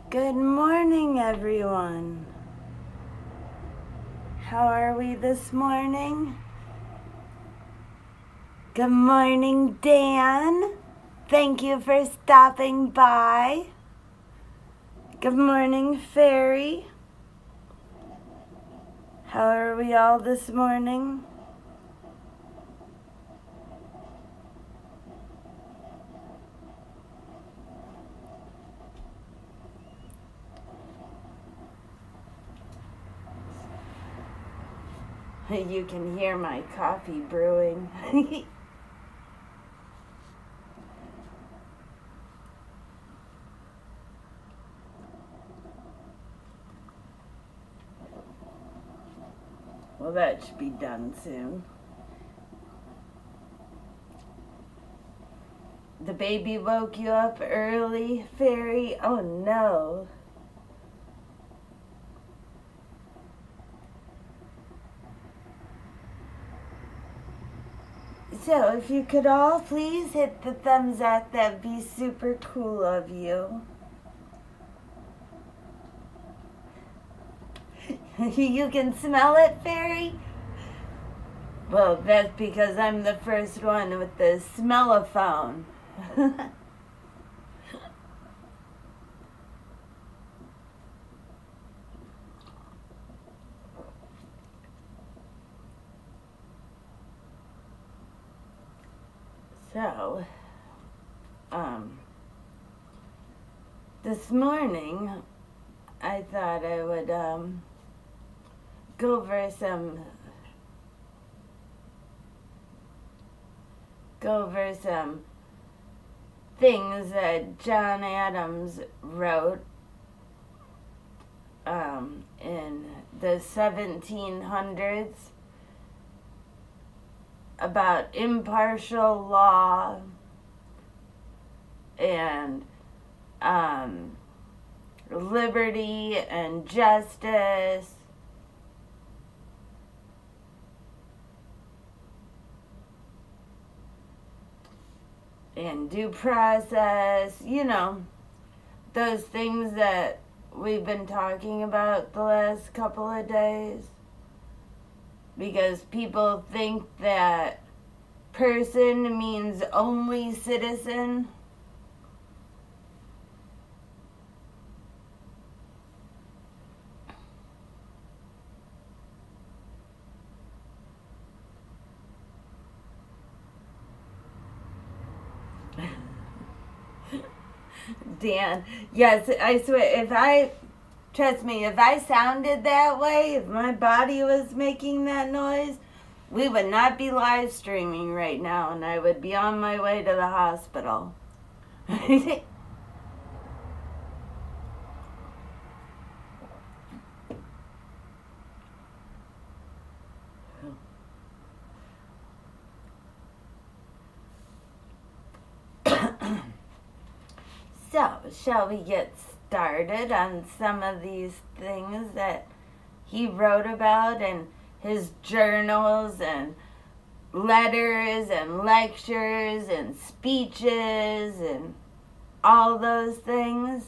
Good morning, everyone. How are we this morning? Good morning, Dan. Thank you for stopping by. Good morning, Fairy. How are we all this morning? You can hear my coffee brewing. Well, that should be done soon. The baby woke you up early, Fairy? Oh no. So, if you could all please hit the thumbs up, that'd be super cool of you. You can smell it, Fairy? Well, that's because I'm the first one with the smellophone. So, this morning I thought I would go over some things that John Adams wrote in the 1700s about impartial law and liberty and justice. And due process, those things that we've been talking about the last couple of days. Because people think that person means only citizen. Dan, yes, I swear, trust me, if I sounded that way, if my body was making that noise, we would not be live streaming right now, and I would be on my way to the hospital. So, shall we get started on some of these things that he wrote about in his journals and letters and lectures and speeches and all those things?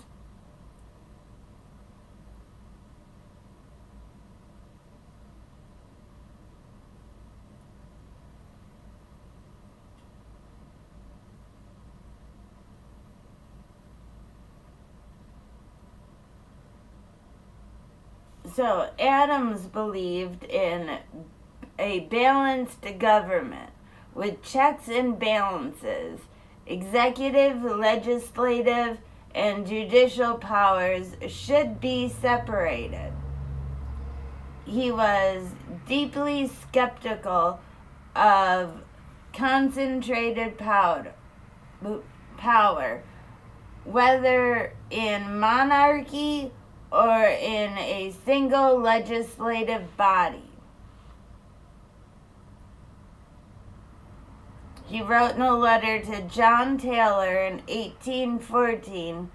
So, Adams believed in a balanced government with checks and balances. Executive, legislative, and judicial powers should be separated. He was deeply skeptical of concentrated power, whether in monarchy or in a single legislative body. He wrote in a letter to John Taylor in 1814,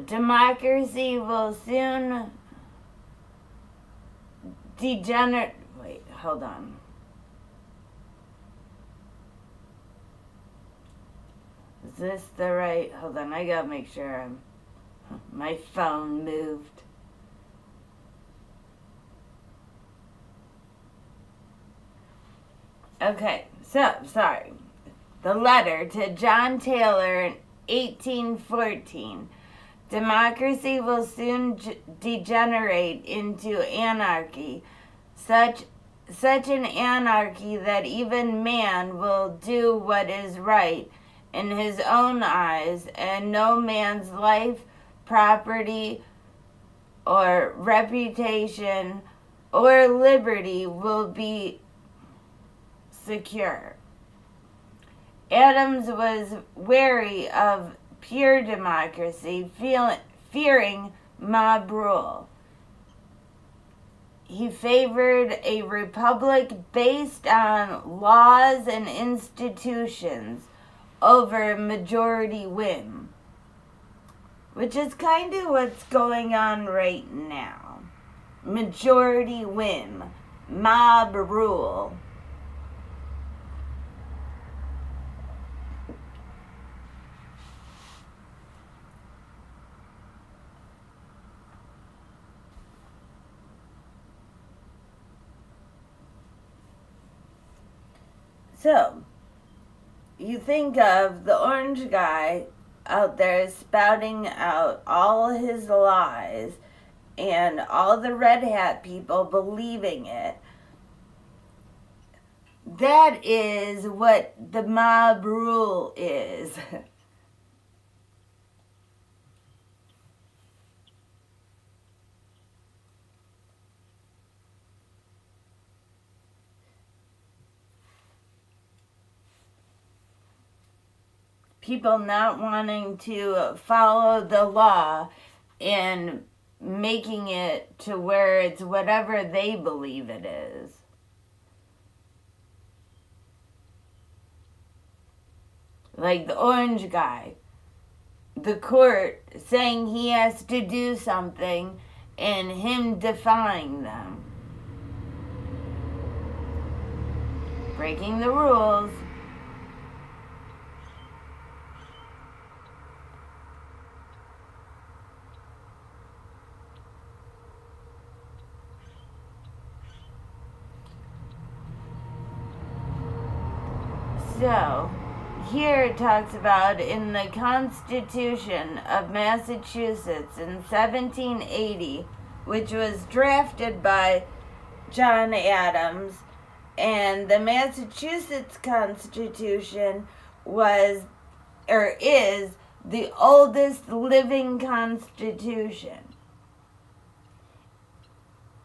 democracy will soon degenerate. Wait, hold on. Is this the right? Hold on, I gotta make sure I'm My phone moved. Okay, so, sorry. The letter to John Taylor in 1814. Democracy will soon degenerate into anarchy, such an anarchy that even man will do what is right in his own eyes, and no man's life, property, or reputation, or liberty will be secure. Adams was wary of pure democracy, fearing mob rule. He favored a republic based on laws and institutions over majority whim, which is kind of what's going on right now. Majority whim, mob rule. So, you think of the orange guy out there spouting out all his lies and all the red hat people believing it. That is what the mob rule is. People not wanting to follow the law and making it to where it's whatever they believe it is. Like the orange guy. The court saying he has to do something and him defying them. Breaking the rules. So, here it talks about in the Constitution of Massachusetts in 1780, which was drafted by John Adams, and the Massachusetts Constitution was, or is, the oldest living constitution.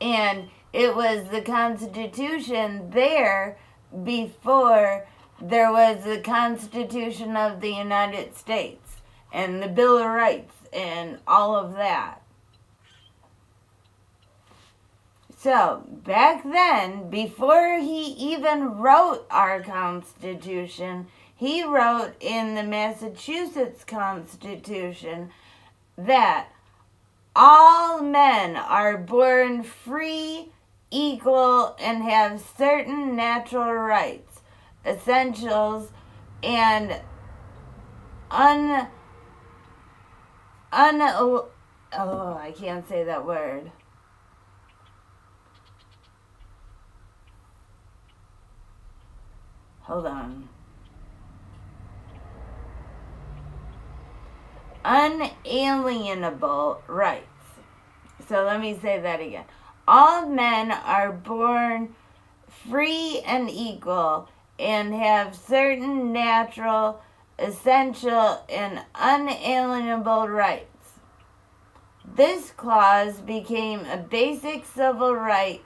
And it was the Constitution there before there was the Constitution of the United States and the Bill of Rights and all of that. So, back then, before he even wrote our Constitution, he wrote in the Massachusetts Constitution that all men are born free, equal, and have certain natural rights, essentials, and I can't say that word. Hold on. Unalienable rights. So let me say that again. All men are born free and equal and have certain natural, essential, and unalienable rights. This clause became a basic civil right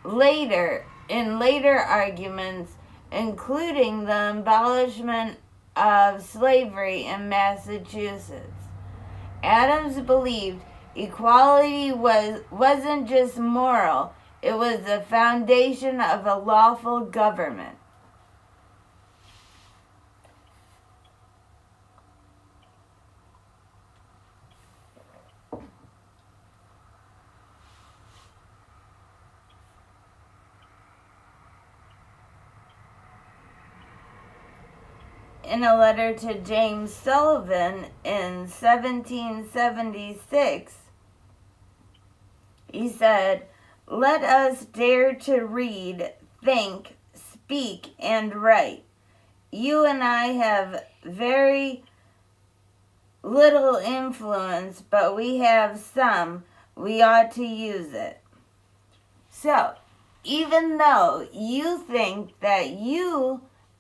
in later arguments, including the abolishment of slavery in Massachusetts. Adams believed equality wasn't just moral, it was the foundation of a lawful government. in a letter to James Sullivan in 1776, he said, "Let us dare to read, think, speak, and write. You and I have very little influence, but we have some. We ought to use it." So, even though you think that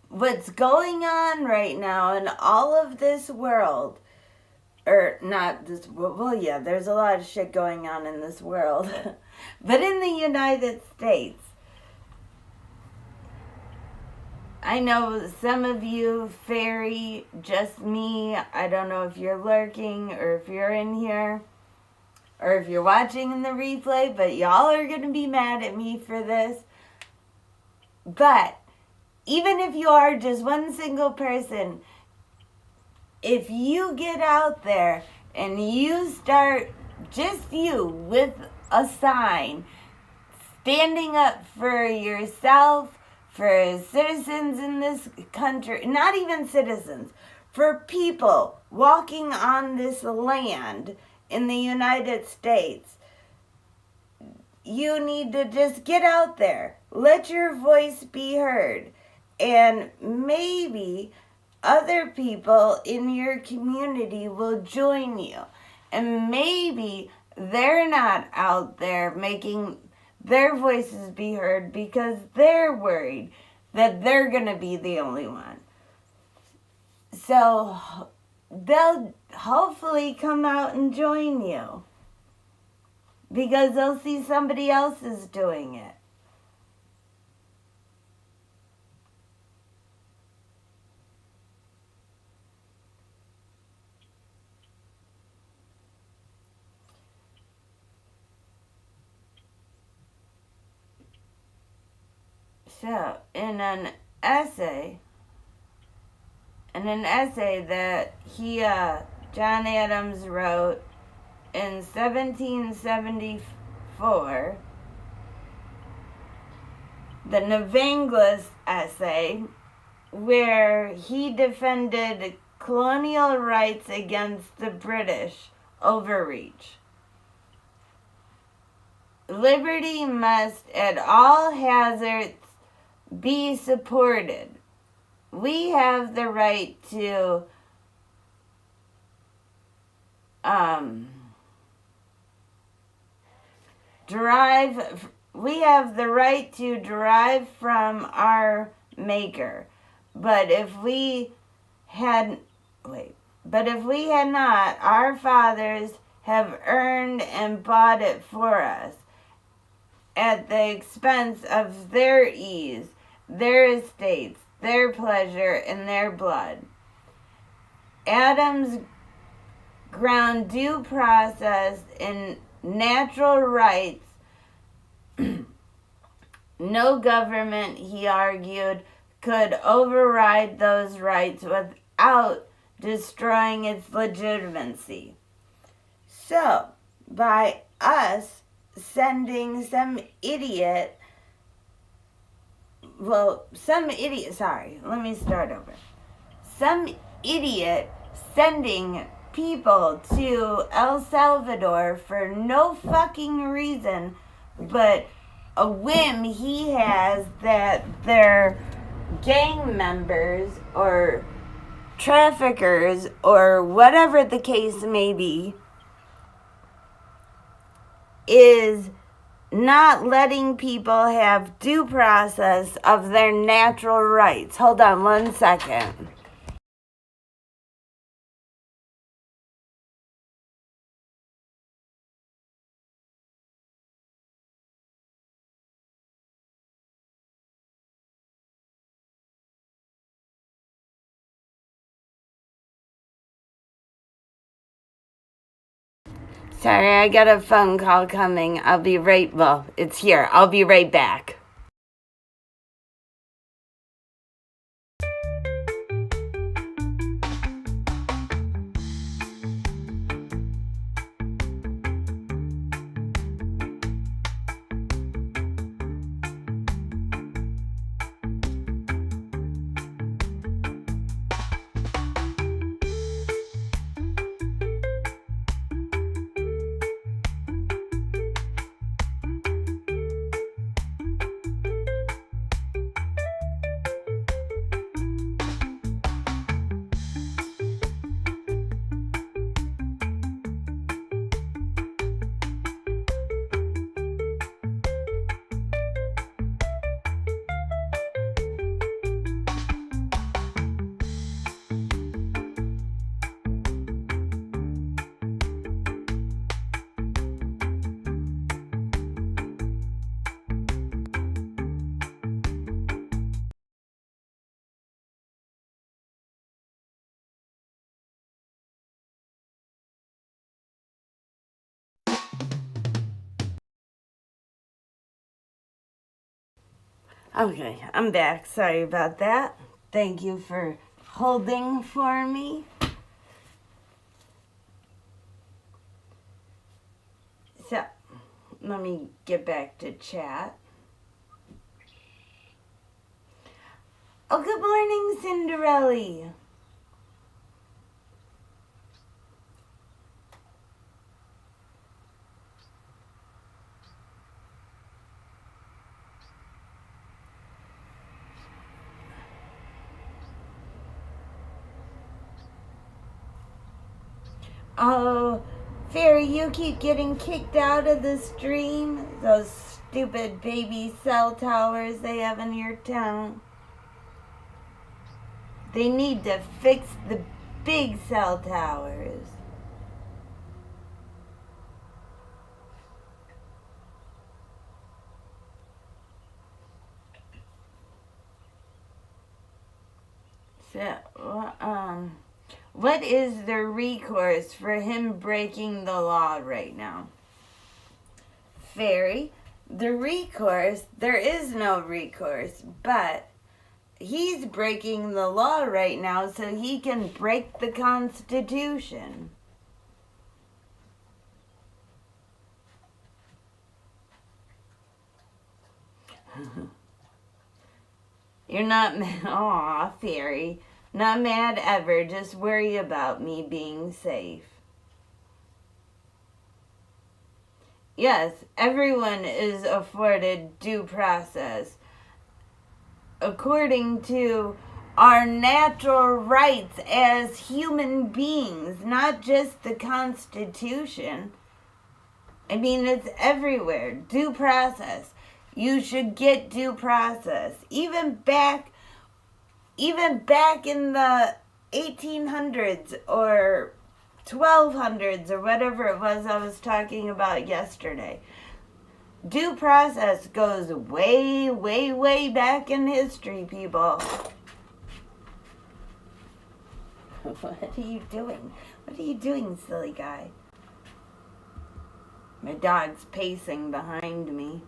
what's going on right now in all of this world, or not this, well, yeah, there's a lot of shit going on in this world, but in the United States, I know some of you, Fairy, just me, I don't know if you're lurking or if you're in here or if you're watching in the replay, but y'all are going to be mad at me for this. But even if you are just one single person, if you get out there and you start, just you, with a sign, standing up for yourself, for citizens in this country, not even citizens, for people walking on this land in the United States, you need to just get out there. Let your voice be heard. And maybe other people in your community will join you. And maybe they're not out there making their voices be heard because they're worried that they're going to be the only one. So they'll hopefully come out and join you because they'll see somebody else is doing it. So, in an essay that John Adams wrote in 1774, the Navanglis essay, where he defended colonial rights against the British overreach. Liberty must at all hazards be supported. We have the right to derive from our maker. But if we had not, our fathers have earned and bought it for us at the expense of their ease, their estates, their pleasure, and their blood. Adams ground due process in natural rights. No government, he argued, could override those rights without destroying its legitimacy. So, by us sending some idiot, some idiot sending people to El Salvador for no fucking reason but a whim he has that they're gang members or traffickers or whatever the case may be, is not letting people have due process of their natural rights. Hold on 1 second. Sorry, I got a phone call coming. It's here. I'll be right back. Okay, I'm back. Sorry about that. Thank you for holding for me. So, let me get back to chat. Oh, good morning, Cinderella. Oh, Fairy, you keep getting kicked out of the stream. Those stupid baby cell towers they have in your town. They need to fix the big cell towers. So, what is the recourse for him breaking the law right now? Fairy, the recourse, there is no recourse, but he's breaking the law right now so he can break the Constitution. You're not mad. Aw, Fairy. Not mad ever. Just worry about me being safe. Yes, everyone is afforded due process according to our natural rights as human beings, not just the Constitution. I mean, it's everywhere. Due process. You should get due process. Even back in the 1800s or 1200s or whatever it was I was talking about yesterday. Due process goes way, way, way back in history, people. What are you doing? What are you doing, silly guy? My dog's pacing behind me.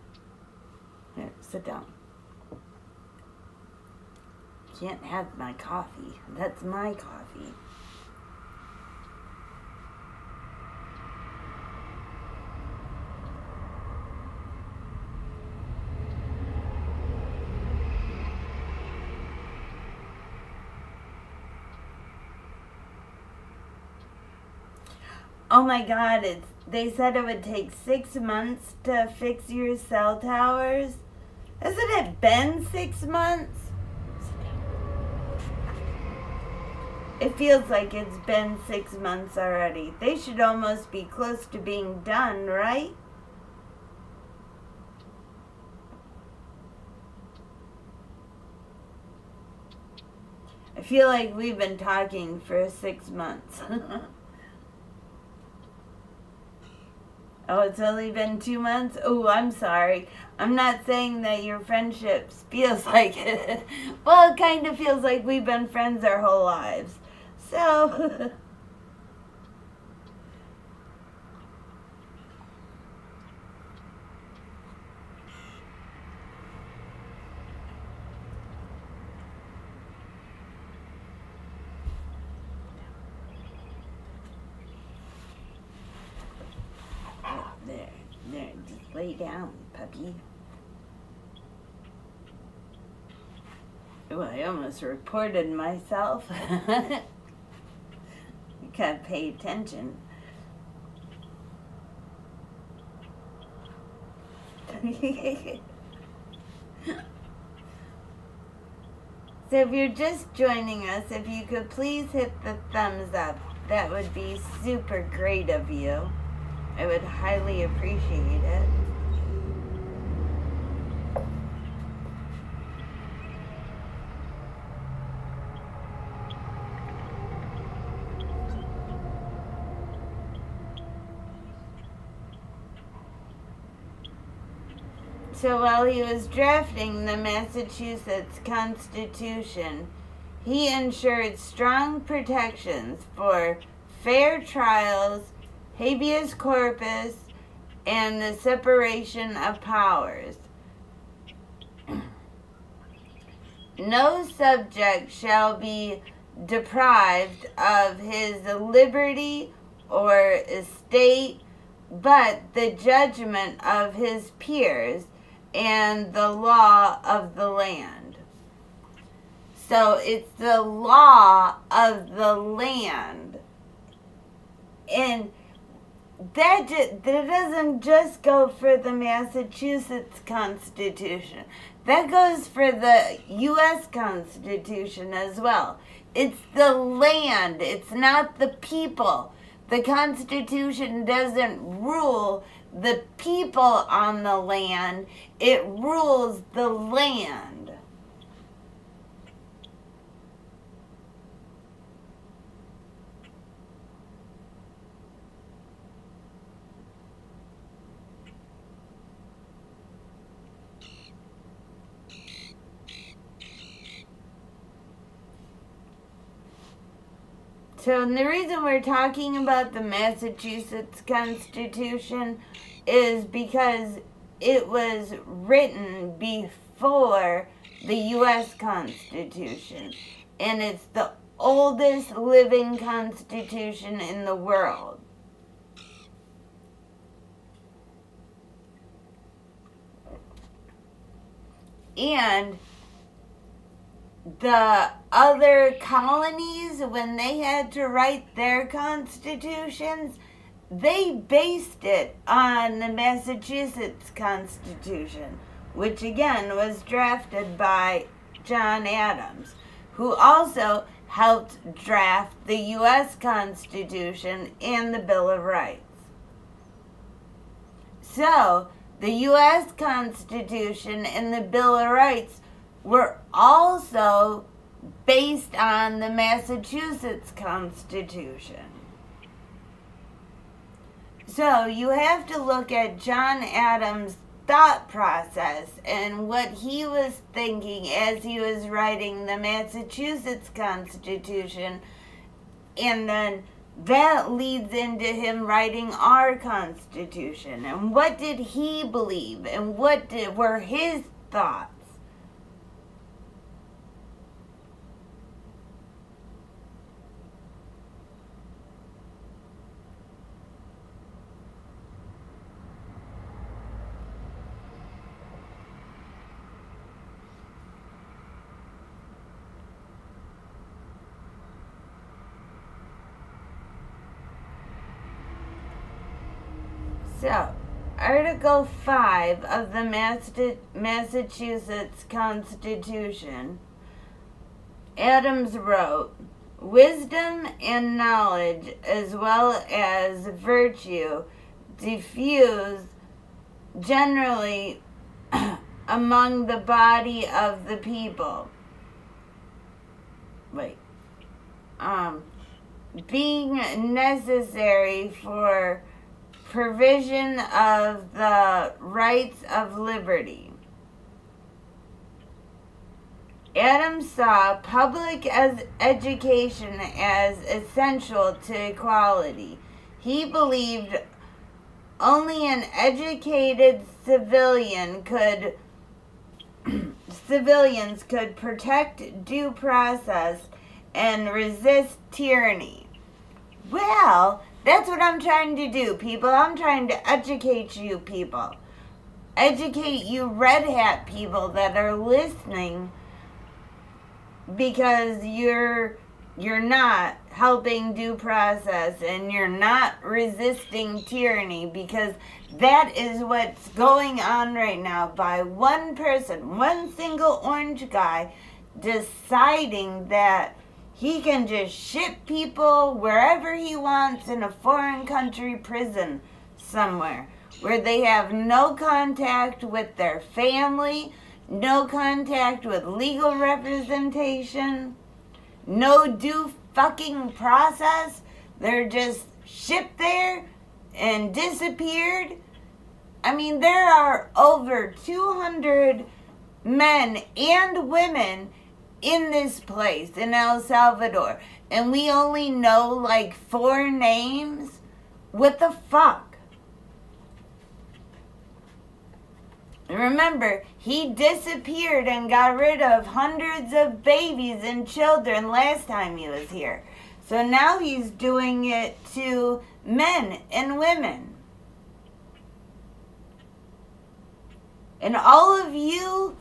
Here, sit down. Can't have my coffee. That's my coffee. Oh my God, they said it would take 6 months to fix your cell towers. Hasn't it been 6 months? It feels like it's been 6 months already. They should almost be close to being done, right? I feel like we've been talking for 6 months. Oh, it's only been 2 months? Oh, I'm sorry. I'm not saying that your friendship feels like it. Well, it kind of feels like we've been friends our whole lives. So, there, just lay down, puppy. Oh, I almost reported myself. You gotta pay attention. So if you're just joining us, if you could please hit the thumbs up, that would be super great of you. I would highly appreciate it. So while he was drafting the Massachusetts Constitution, he ensured strong protections for fair trials, habeas corpus, and the separation of powers. No subject shall be deprived of his liberty or estate, but the judgment of his peers and the law of the land. So it's the law of the land. And that doesn't just go for the Massachusetts Constitution. That goes for the U.S. Constitution as well. It's the land. It's not the people. The Constitution doesn't rule the people on the land. It rules the land. So the reason we're talking about the Massachusetts Constitution is because it was written before the U.S. Constitution. And it's the oldest living constitution in the world. And the other colonies, when they had to write their constitutions, they based it on the Massachusetts Constitution, which again was drafted by John Adams, who also helped draft the U.S. Constitution and the Bill of Rights. So, the U.S. Constitution and the Bill of Rights were also based on the Massachusetts Constitution. So you have to look at John Adams' thought process and what he was thinking as he was writing the Massachusetts Constitution, and then that leads into him writing our Constitution. And what did he believe, and what were his thoughts? So, Article 5 of the Massachusetts Constitution, Adams wrote, "Wisdom and knowledge, as well as virtue, diffuse generally among the body of the people." Being necessary for provision of the rights of liberty. Adams saw public education as essential to equality. He believed only an educated civilians could protect due process and resist tyranny. Well, that's what I'm trying to do, people. I'm trying to educate you people. Educate you red hat people that are listening, because you're not helping due process and you're not resisting tyranny, because that is what's going on right now by one person, one single orange guy deciding that he can just ship people wherever he wants in a foreign country prison somewhere, where they have no contact with their family, no contact with legal representation, no due fucking process. They're just shipped there and disappeared. I mean, there are over 200 men and women in this place in El Salvador, and we only know like 4 names. What the fuck? Remember, he disappeared and got rid of hundreds of babies and children last time he was here. So now he's doing it to men and women. And all of you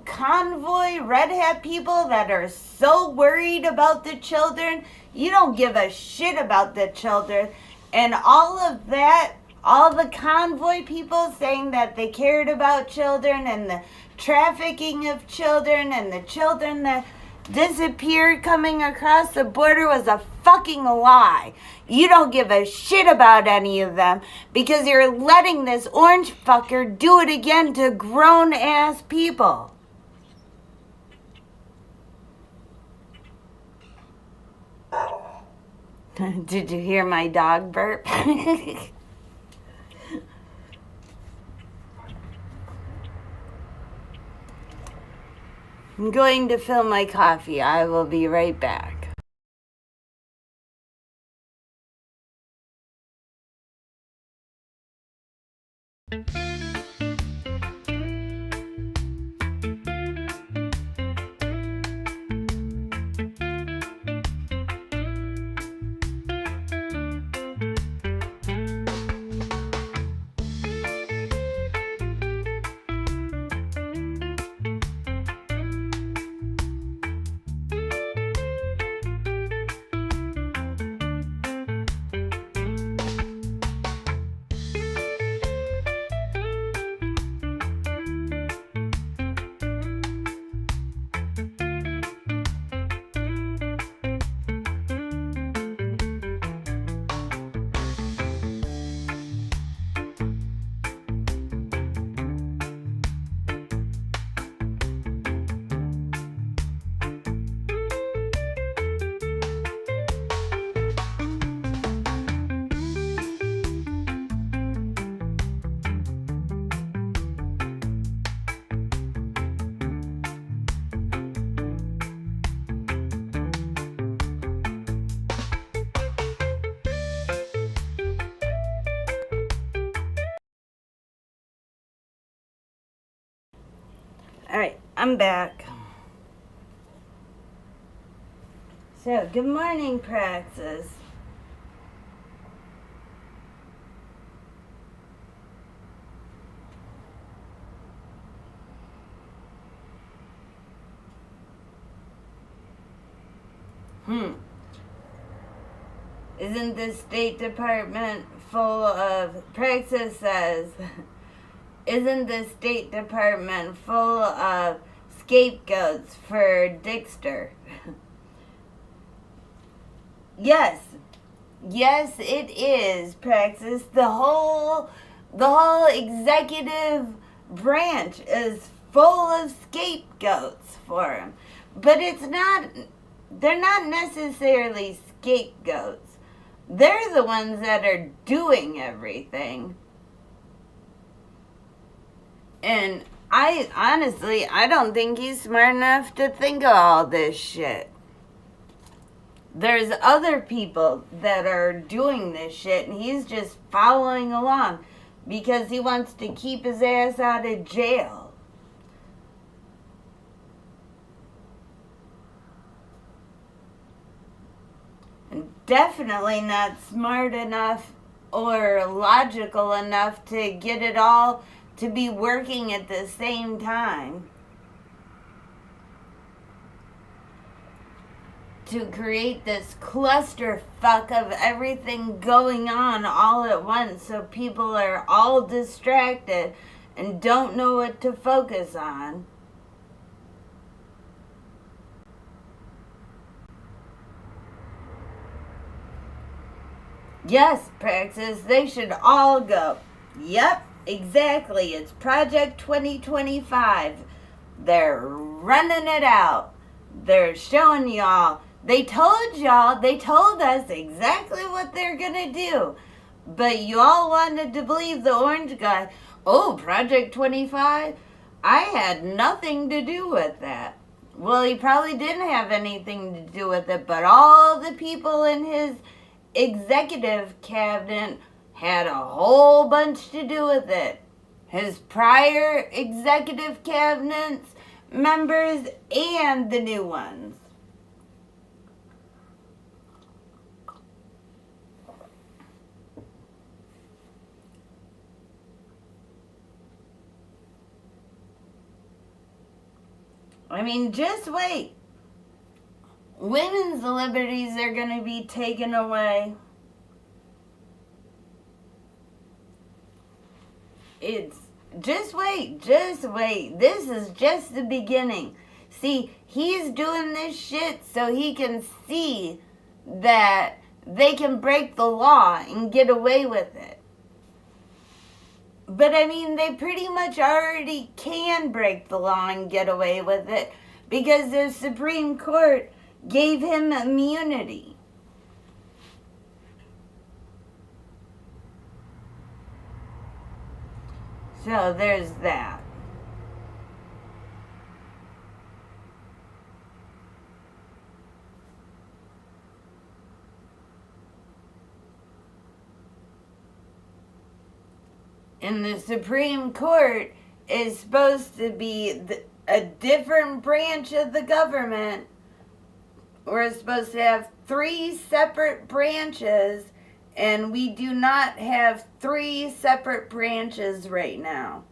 convoy red hat people that are so worried about the children, you don't give a shit about the children. And all of that, all the convoy people saying that they cared about children and the trafficking of children and the children that disappeared coming across the border was a fucking lie. You don't give a shit about any of them because you're letting this orange fucker do it again to grown ass people. Did you hear my dog burp? I'm going to fill my coffee. I will be right back. All right, I'm back. So, good morning, Praxis. Isn't the State Department full of, Praxis says, isn't the State Department full of scapegoats for Dixter? Yes. Yes, it is, Praxis. The whole executive branch is full of scapegoats for him. But they're not necessarily scapegoats. They're the ones that are doing everything. And I don't think he's smart enough to think of all this shit. There's other people that are doing this shit, and he's just following along because he wants to keep his ass out of jail. And definitely not smart enough or logical enough to get it all to be working at the same time. To create this clusterfuck of everything going on all at once so people are all distracted and don't know what to focus on. Yes, Praxis, they should all go. Yep, exactly. It's Project 2025. They're running it out. They're showing y'all. They told us exactly what they're gonna do. But you all wanted to believe the orange guy. Oh, Project 25? I had nothing to do with that. Well, he probably didn't have anything to do with it, but all the people in his executive cabinet had a whole bunch to do with it. his prior executive cabinets members and the new ones. I mean, just wait. Women's liberties are going to be taken away. It's just wait. This is just the beginning. See, he's doing this shit so he can see that they can break the law and get away with it. But I mean, they pretty much already can break the law and get away with it because the Supreme Court gave him immunity. So there's that. And the Supreme Court is supposed to be a different branch of the government. We're supposed to have 3 separate branches, and we do not have 3 separate branches right now.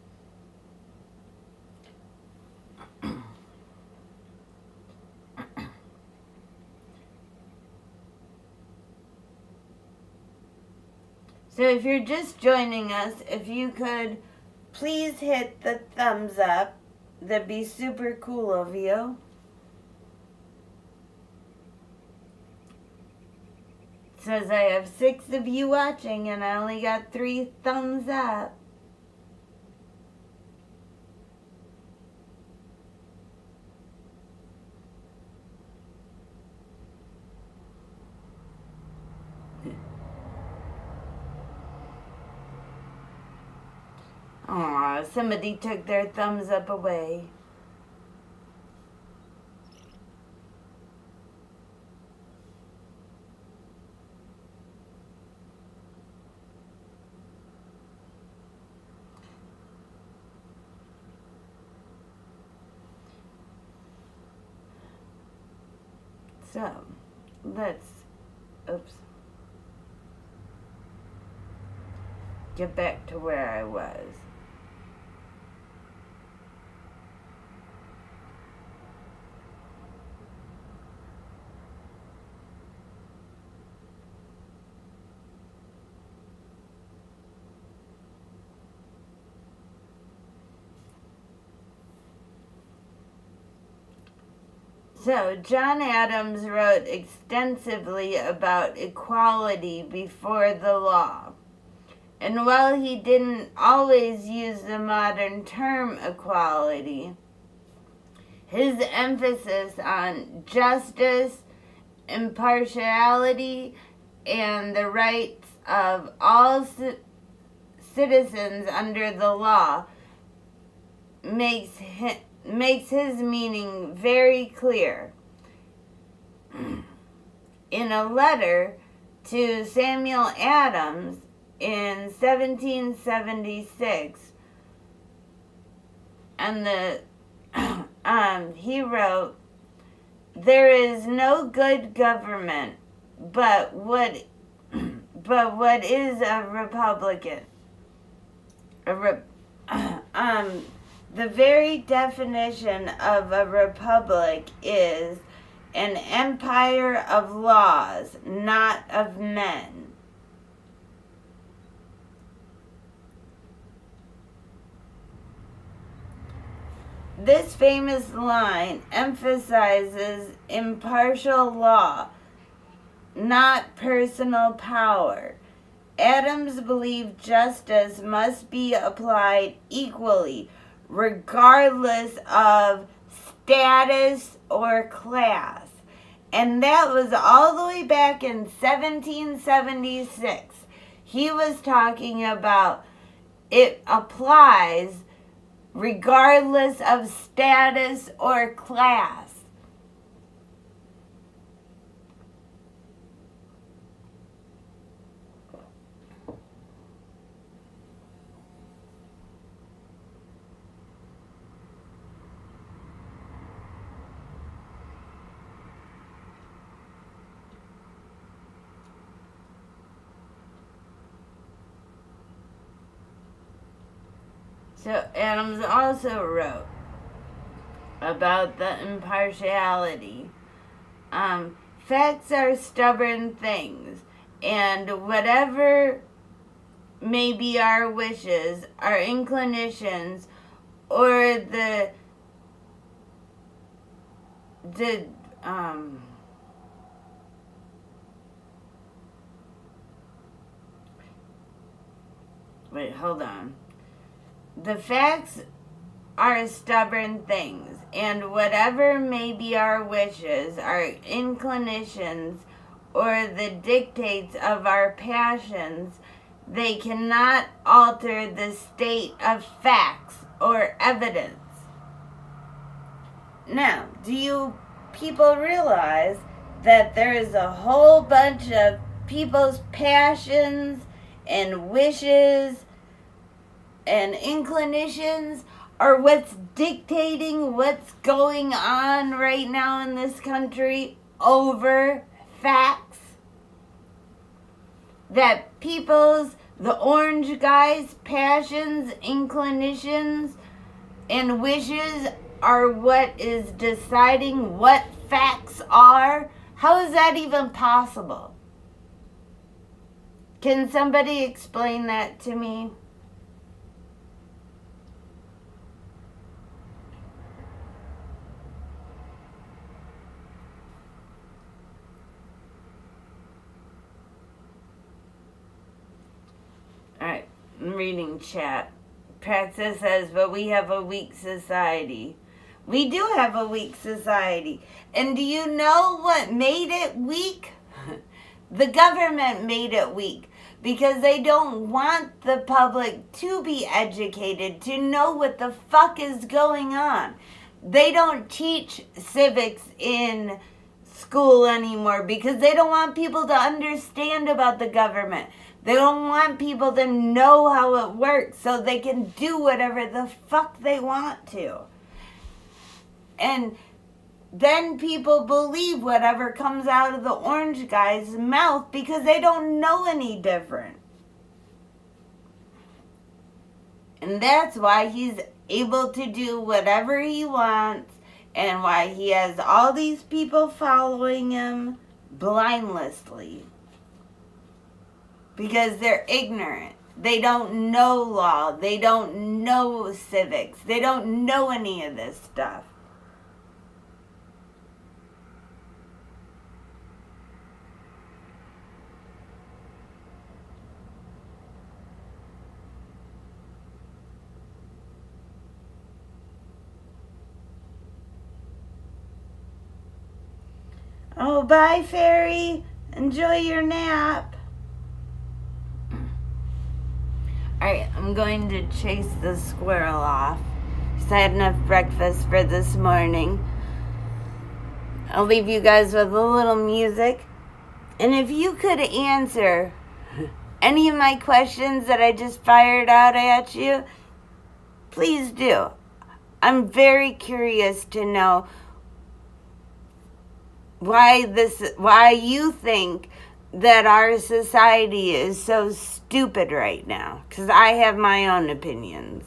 So if you're just joining us, if you could please hit the thumbs up, that'd be super cool of you. It says I have 6 of you watching and I only got 3 thumbs up. Aw, somebody took their thumbs up away. So, let's, get back to where I was. So, John Adams wrote extensively about equality before the law. And while he didn't always use the modern term equality, his emphasis on justice, impartiality, and the rights of all citizens under the law makes his meaning very clear. In a letter to Samuel Adams in 1776, and he wrote, "There is no good government, but what is a republican? The very definition of a republic is an empire of laws, not of men." This famous line emphasizes impartial law, not personal power. Adams believed justice must be applied equally, regardless of status or class. And that was all the way back in 1776. He was talking about it applies regardless of status or class. So Adams also wrote about the impartiality. Facts are stubborn things, and whatever may be our wishes, our inclinations, or the wait, hold on. The facts are stubborn things, and whatever may be our wishes, our inclinations, or the dictates of our passions, they cannot alter the state of facts or evidence. Now, do you people realize that there is a whole bunch of people's passions and wishes and inclinations are what's dictating what's going on right now in this country over facts? That the orange guys' passions, inclinations, and wishes are what is deciding what facts are? How is that even possible? Can somebody explain that to me? Alright, I'm reading chat. Praxis says, but we have a weak society. We do have a weak society. And do you know what made it weak? The government made it weak because they don't want the public to be educated, to know what the fuck is going on. They don't teach civics in school anymore because they don't want people to understand about the government. They don't want people to know how it works so they can do whatever the fuck they want to. And then people believe whatever comes out of the orange guy's mouth because they don't know any different. And that's why he's able to do whatever he wants and why he has all these people following him blindlessly. Because they're ignorant. They don't know law. They don't know civics. They don't know any of this stuff. Oh, bye, Fairy. Enjoy your nap. Alright, I'm going to chase the squirrel off because I had enough breakfast for this morning. I'll leave you guys with a little music. And if you could answer any of my questions that I just fired out at you, please do. I'm very curious to know why you think that our society is so stupid right now, because I have my own opinions.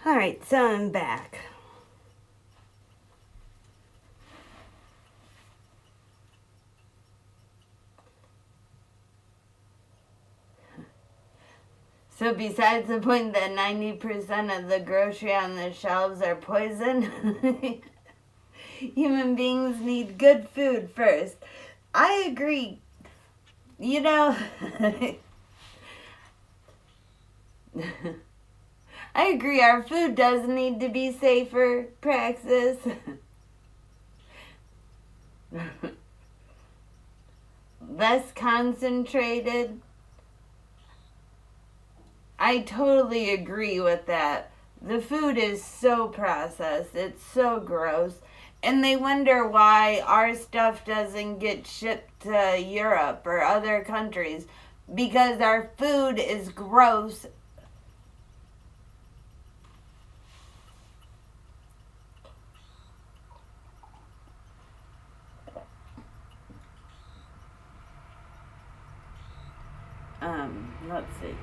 Alright, so I'm back. So besides the point that 90% of the grocery on the shelves are poison, human beings need good food first. I agree. You know, I agree, our food does need to be safer, Praxis. Less concentrated. I totally agree with that. The food is so processed. It's so gross. And they wonder why our stuff doesn't get shipped to Europe or other countries. Because our food is gross. Let's see.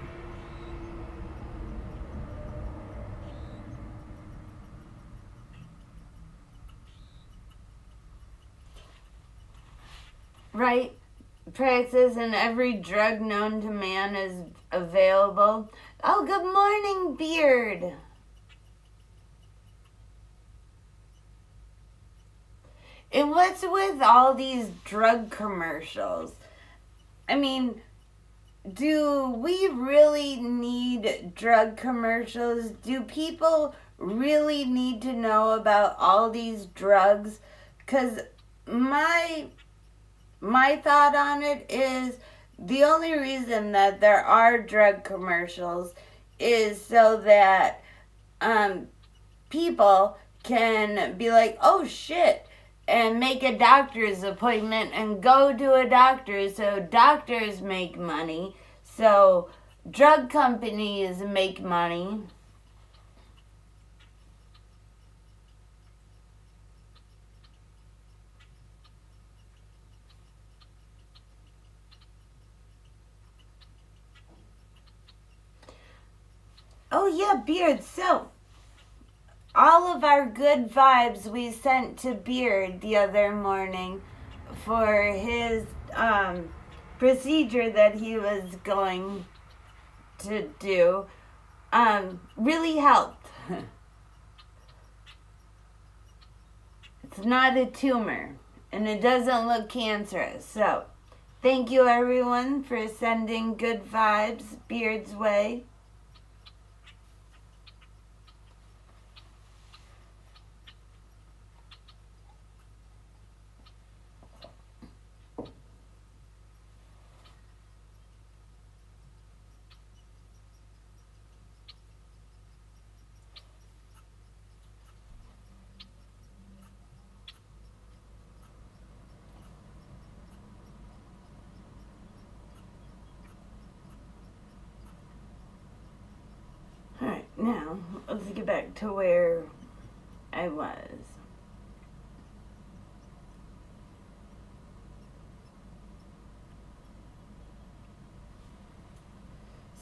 Right? Praxis, and every drug known to man is available. Oh, good morning, Beard. And what's with all these drug commercials? I mean, do we really need drug commercials? Do people really need to know about all these drugs? Because my thought on it is the only reason that there are drug commercials is so that people can be like, oh shit, and make a doctor's appointment and go to a doctor, so doctors make money, so drug companies make money. Oh yeah, Beard, so all of our good vibes we sent to Beard the other morning for his procedure that he was going to do really helped. It's not a tumor and it doesn't look cancerous. So thank you everyone for sending good vibes Beard's way. Alright, now let's get back to where I was.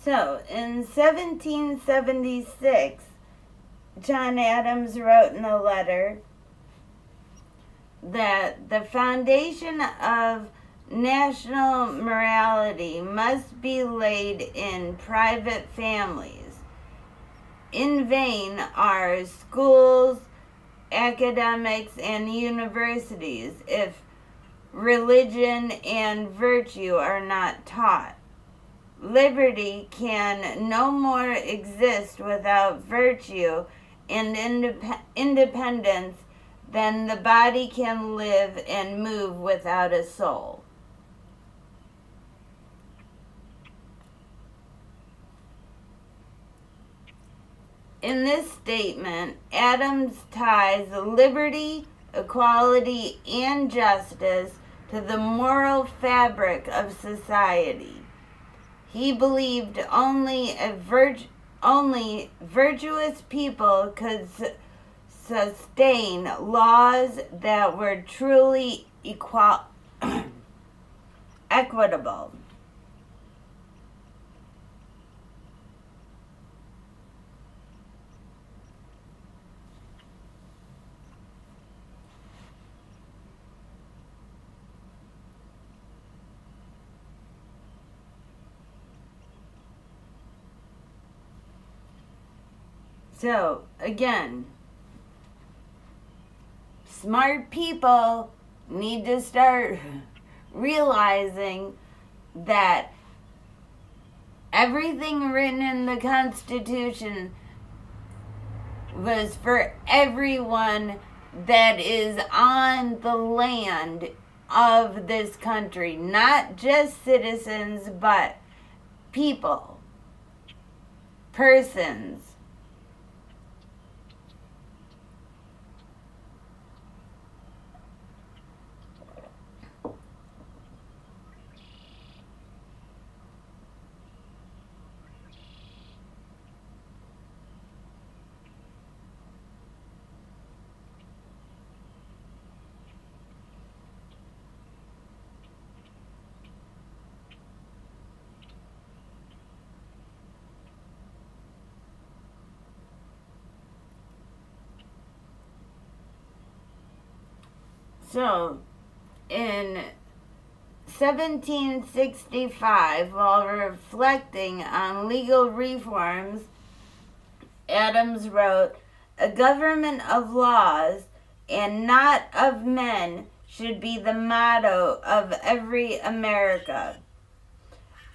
So, in 1776, John Adams wrote in a letter that the foundation of national morality must be laid in private families. In vain are schools, academics, and universities if religion and virtue are not taught. Liberty can no more exist without virtue and independence than the body can live and move without a soul. In this statement, Adams ties liberty, equality, and justice to the moral fabric of society. He believed only virtuous people could sustain laws that were truly equitable. So, again, smart people need to start realizing that everything written in the Constitution was for everyone that is on the land of this country. Not just citizens, but people, persons. So, in 1765, while reflecting on legal reforms, Adams wrote, "A government of laws and not of men should be the motto of every America.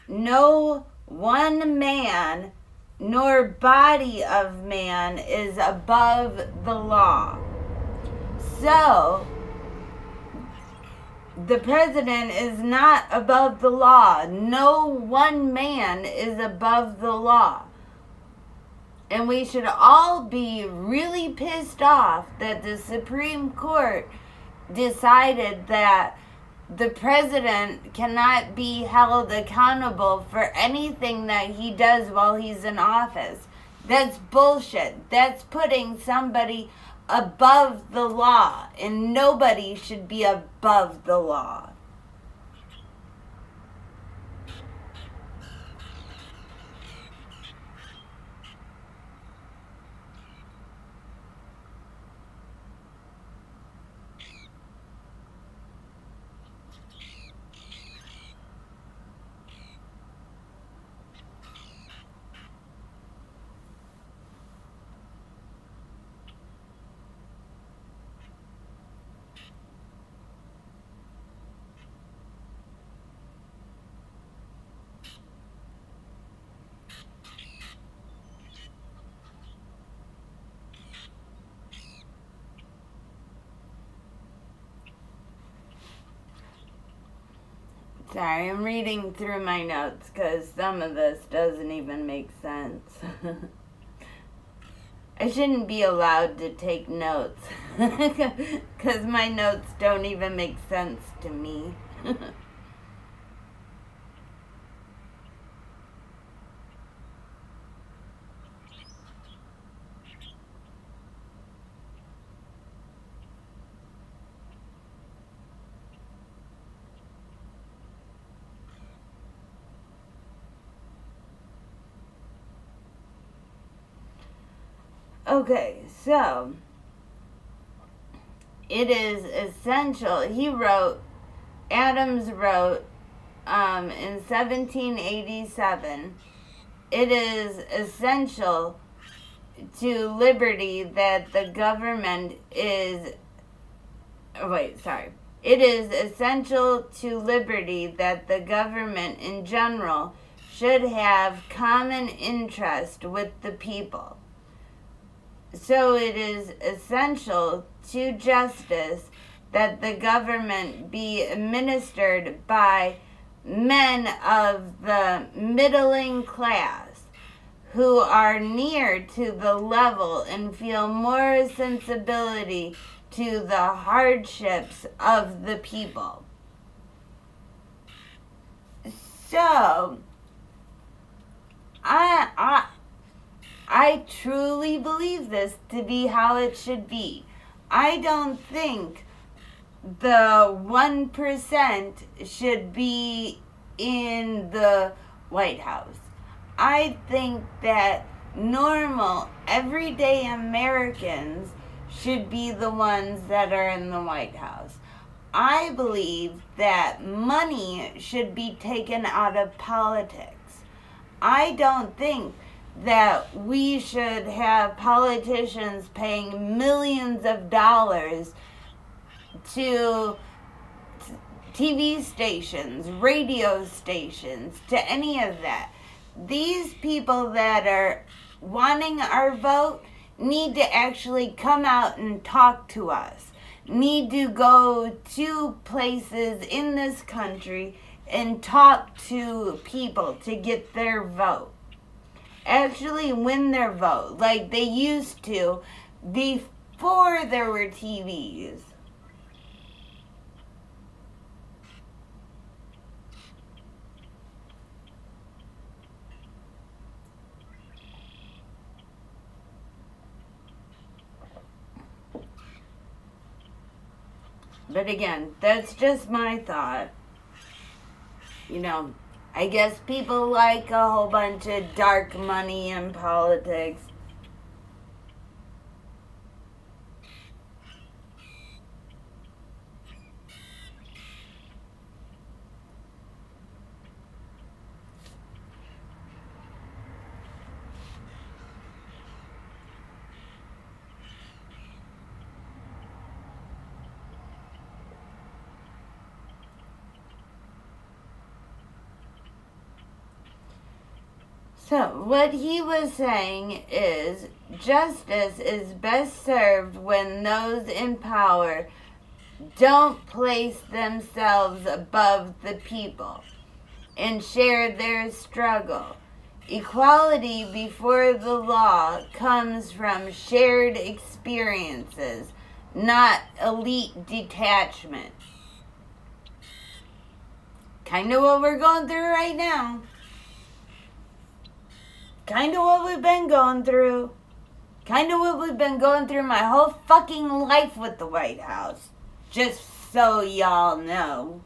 No one man nor body of man is above the law." So, the president is not above the law. No one man is above the law. And we should all be really pissed off that the Supreme Court decided that the president cannot be held accountable for anything that he does while he's in office. That's bullshit. That's putting somebody above the law, and nobody should be above the law. Sorry, I'm reading through my notes because some of this doesn't even make sense. I shouldn't be allowed to take notes because my notes don't even make sense to me. Okay, so it is essential. Adams wrote in 1787, "It is essential to liberty that the government is," "It is essential to liberty that the government in general should have common interest with the people. So it is essential to justice that the government be administered by men of the middling class, who are near to the level and feel more sensibility to the hardships of the people." So, I truly believe this to be how it should be. I don't think the 1% should be in the White House. I think that normal, everyday Americans should be the ones that are in the White House. I believe that money should be taken out of politics. I don't think that we should have politicians paying millions of dollars to TV stations, radio stations, to any of that. These people that are wanting our vote need to actually come out and talk to us, need to go to places in this country and talk to people to get their vote. Actually win their vote like they used to before there were TVs. But again, that's just my thought. You know, I guess people like a whole bunch of dark money in politics. So, what he was saying is justice is best served when those in power don't place themselves above the people and share their struggle. Equality before the law comes from shared experiences, not elite detachment. Kind of what we're going through right now. Kind of what we've been going through. Kind of what we've been going through my whole fucking life with the White House. Just so y'all know.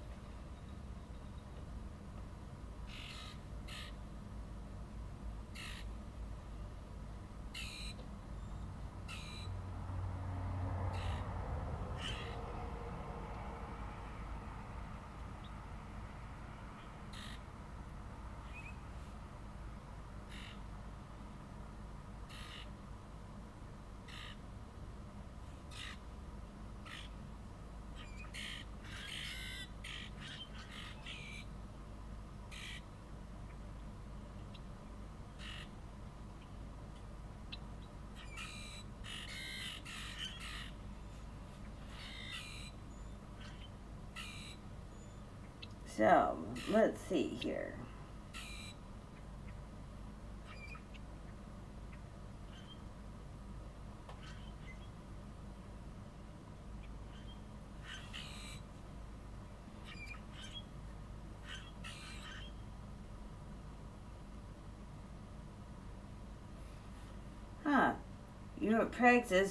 So, let's see here.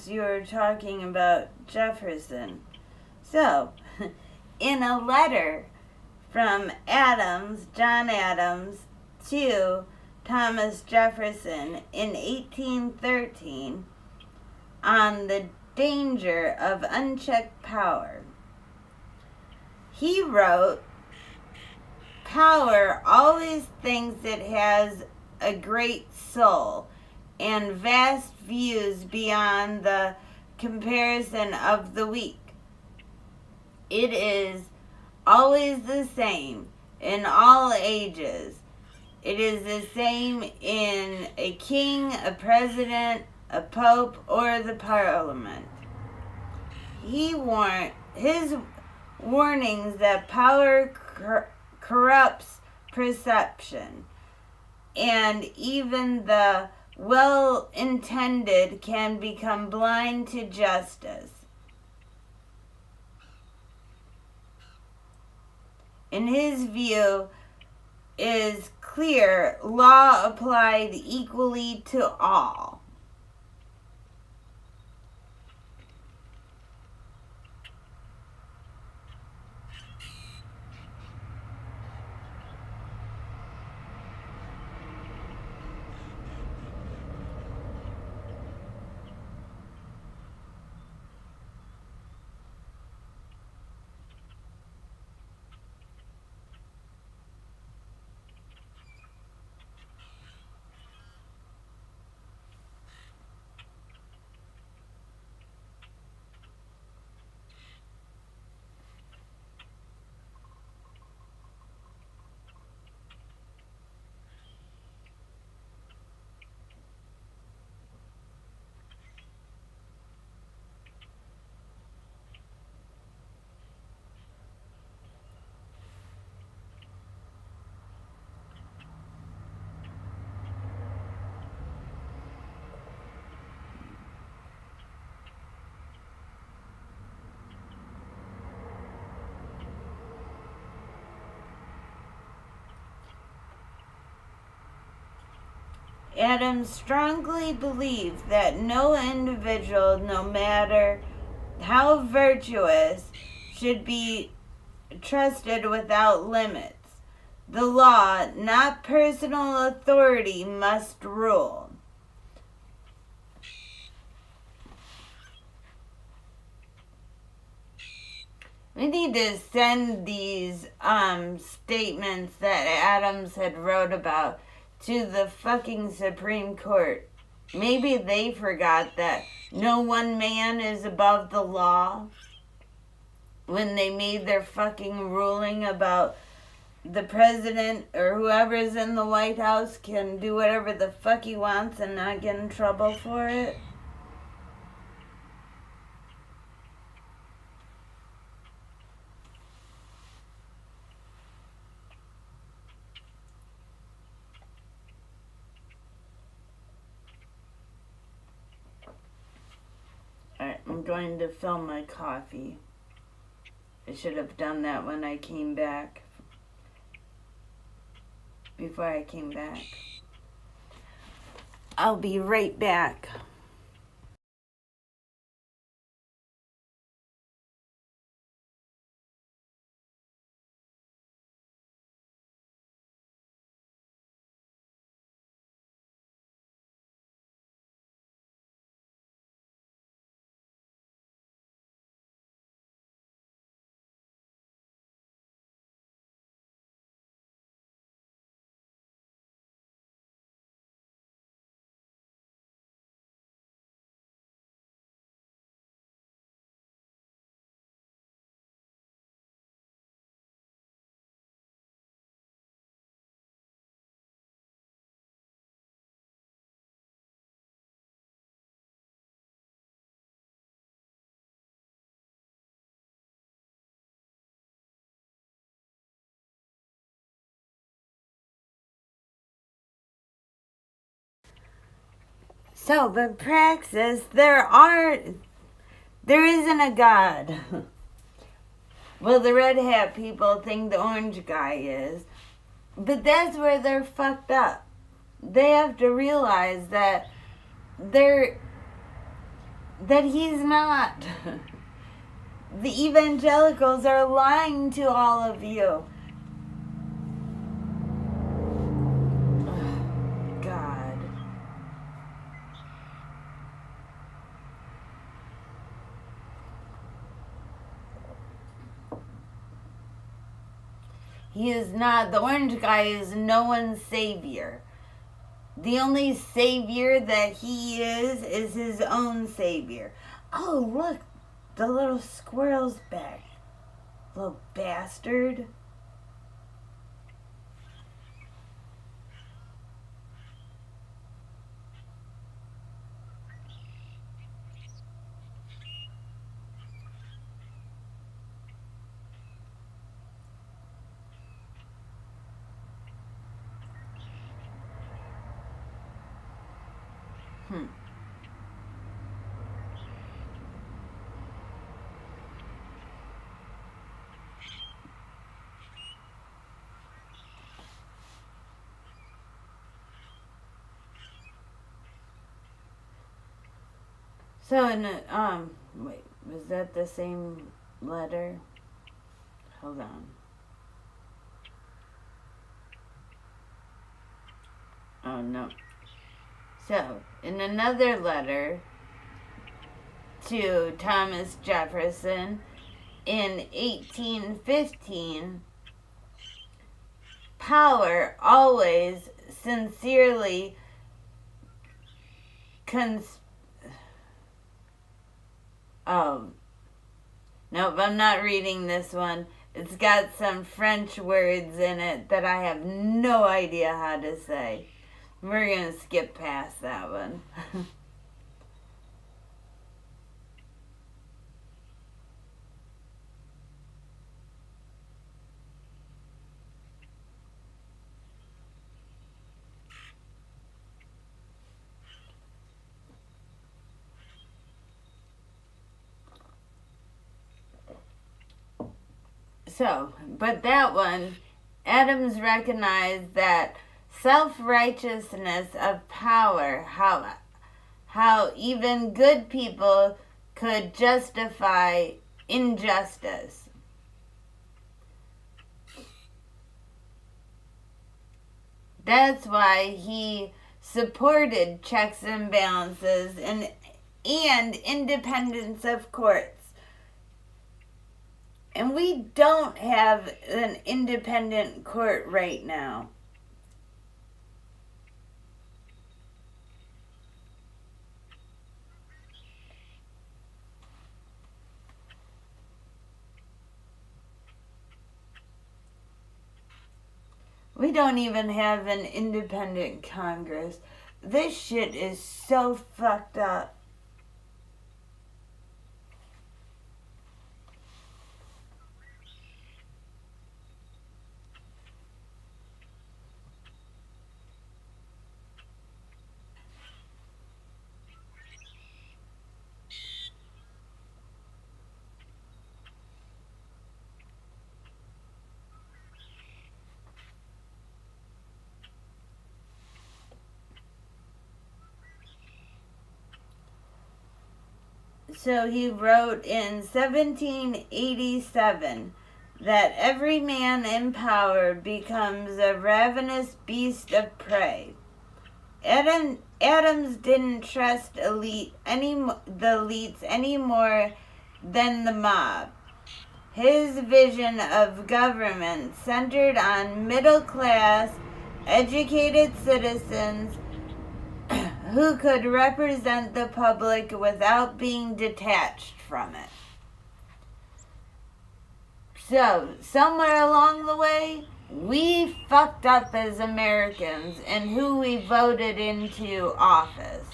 You were talking about Jefferson. So, in a letter from John Adams, to Thomas Jefferson in 1813 on the danger of unchecked power, he wrote, "Power always thinks it has a great soul and vast views beyond the comparison of the weak. It is always the same in all ages. It is the same in a king, a president, a pope, or the parliament." His warnings that power corrupts perception, and even the well-intended can become blind to justice. In his view, is clear law applied equally to all. Adams strongly believed that no individual, no matter how virtuous, should be trusted without limits. The law, not personal authority, must rule. We need to send these statements that Adams had wrote about to the fucking Supreme Court. Maybe they forgot that no one man is above the law when they made their fucking ruling about the president or whoever's in the White House can do whatever the fuck he wants and not get in trouble for it. Alright, I'm going to fill my coffee. I should have done that when I came back. Before I came back. I'll be right back. So, but praxis, there isn't a God. Well, the red hat people think the orange guy is. But that's where they're fucked up. They have to realize that he's not. The evangelicals are lying to all of you. God. He is not. The orange guy is no one's savior. The only savior that he is his own savior. Oh, look. The little squirrel's back. Little bastard. So, wait, was that the same letter? Hold on. Oh, no. So, in another letter to Thomas Jefferson in 1815, power always sincerely nope, I'm not reading this one. It's got some French words in it that I have no idea how to say. We're going to skip past that one. So, but that one, Adams recognized that self-righteousness of power, how even good people could justify injustice. That's why he supported checks and balances and independence of courts. And we don't have an independent court right now. We don't even have an independent Congress. This shit is so fucked up. So he wrote in 1787 that every man in power becomes a ravenous beast of prey. Adams didn't trust the elites any more than the mob. His vision of government centered on middle-class, educated citizens who could represent the public without being detached from it. So, somewhere along the way, we fucked up as Americans and who we voted into office.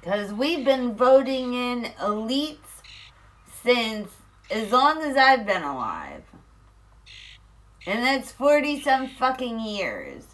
Because we've been voting in elites since as long as I've been alive. And that's 40-some fucking years.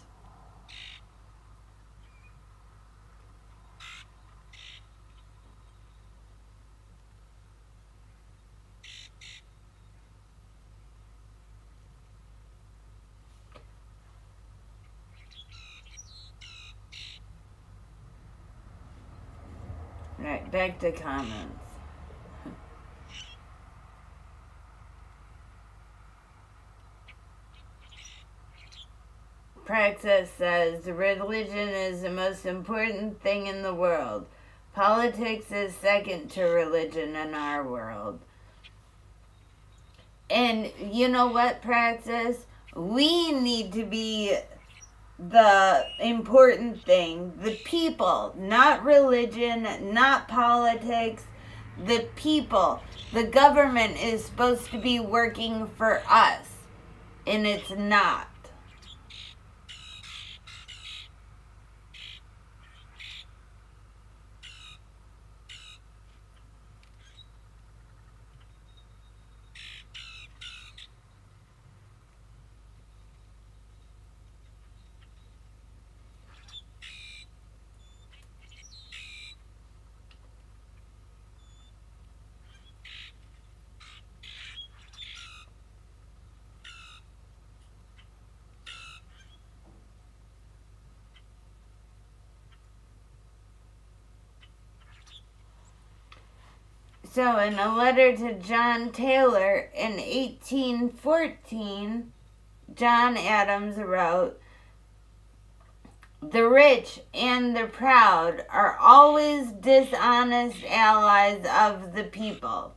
Right, back to comments. Praxis says religion is the most important thing in the world. Politics is second to religion in our world. And you know what, Praxis? We need to be the important thing. The people, not religion, not politics. The people. The government is supposed to be working for us. And it's not. So, in a letter to John Taylor in 1814, John Adams wrote, "The rich and the proud are always dishonest allies of the people."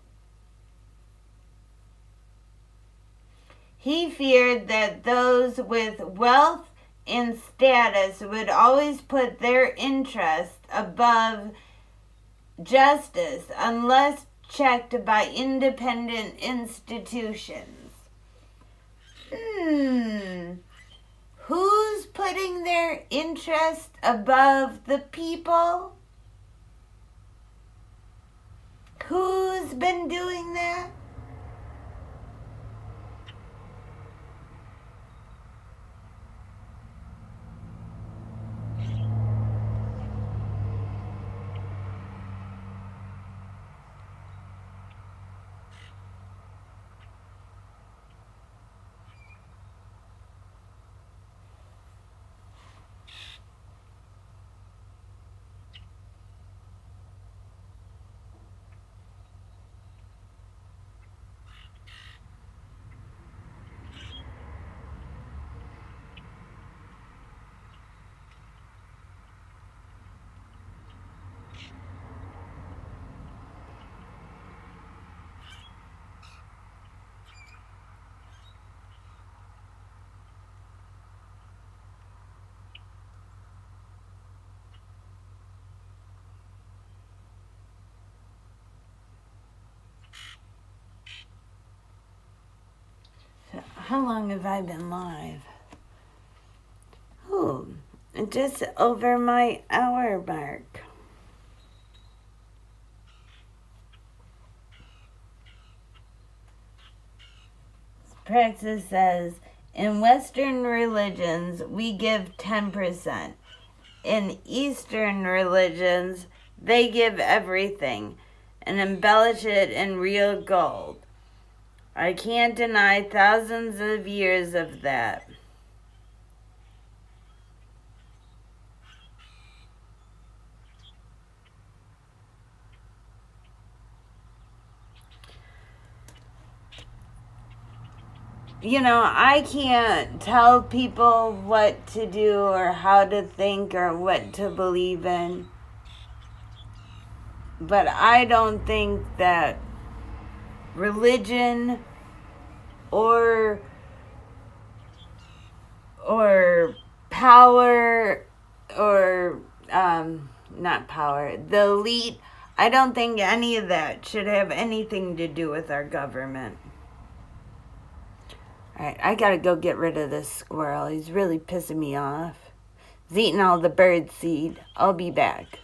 He feared that those with wealth and status would always put their interests above justice unless checked by independent institutions. Who's putting their interest above the people? Who's been doing that? How long have I been live? Oh, just over my hour mark. Praxis says, in Western religions, we give 10%. In Eastern religions, they give everything and embellish it in real gold. I can't deny thousands of years of that. You know, I can't tell people what to do or how to think or what to believe in. But I don't think that religion or power or not power, the elite, I don't think any of that should have anything to do with our government. Alright, I gotta go get rid of this squirrel. He's really pissing me off. He's eating all the bird seed. I'll be back.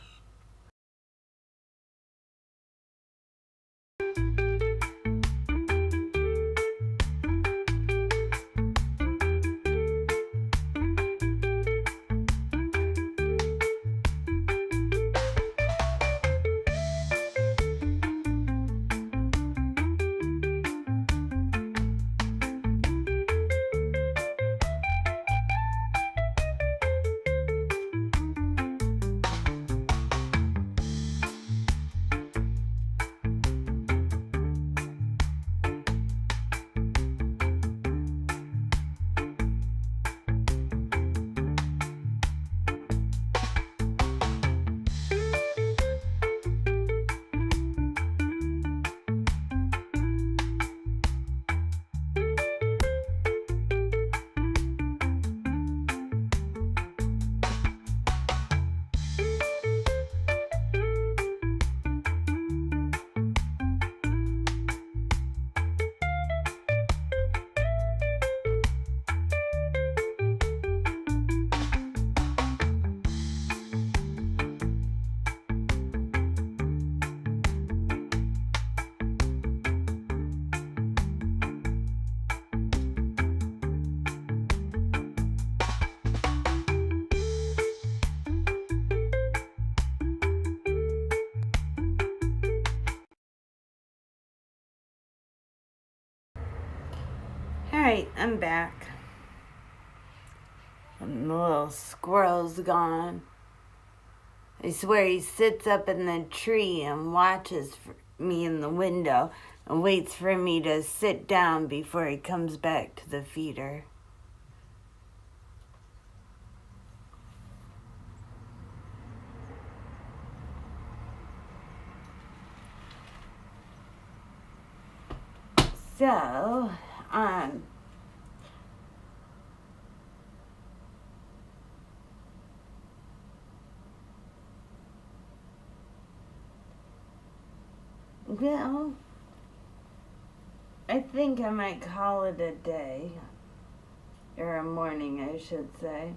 Alright, I'm back. And the little squirrel's gone. I swear he sits up in the tree and watches me in the window and waits for me to sit down before he comes back to the feeder. So, well, I think I might call it a day. Or a morning, I should say.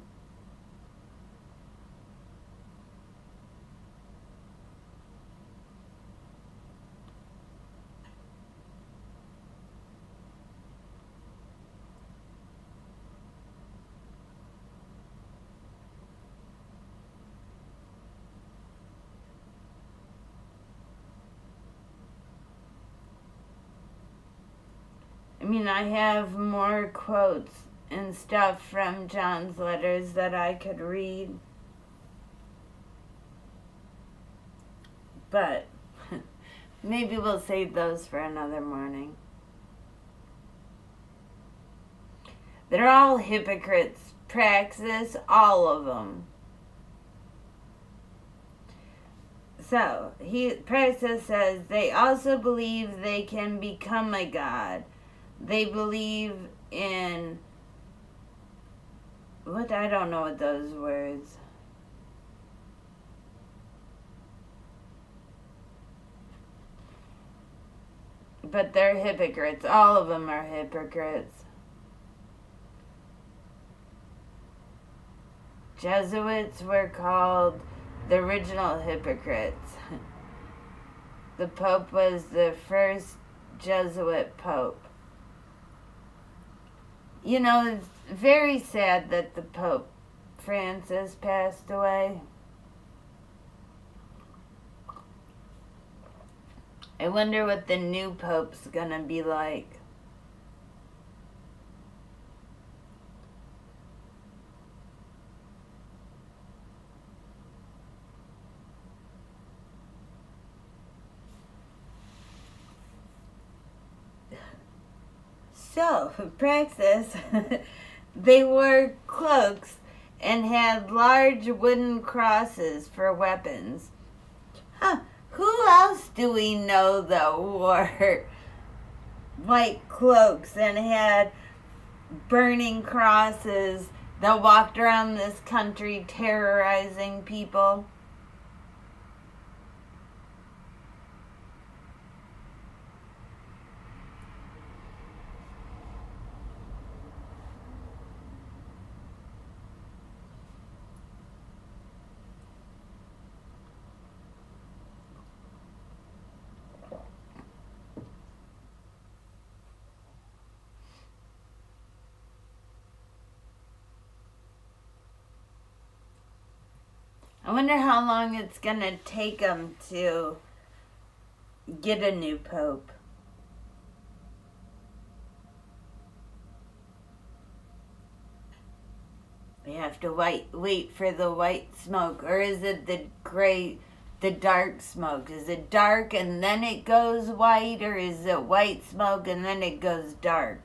I mean, I have more quotes and stuff from John's letters that I could read. But maybe we'll save those for another morning. They're all hypocrites, Praxis, all of them. So, Praxis says, they also believe they can become a god. They believe in, I don't know what those words. But they're hypocrites. All of them are hypocrites. Jesuits were called the original hypocrites. The Pope was the first Jesuit Pope. You know, it's very sad that the Pope Francis passed away. I wonder what the new Pope's gonna be like. So, for Praxis, they wore cloaks and had large wooden crosses for weapons. Huh. Who else do we know, though, wore white cloaks and had burning crosses that walked around this country terrorizing people? I wonder how long it's gonna take them to get a new pope. We have to wait for the white smoke, or is it the dark smoke? Is it dark and then it goes white, or is it white smoke and then it goes dark?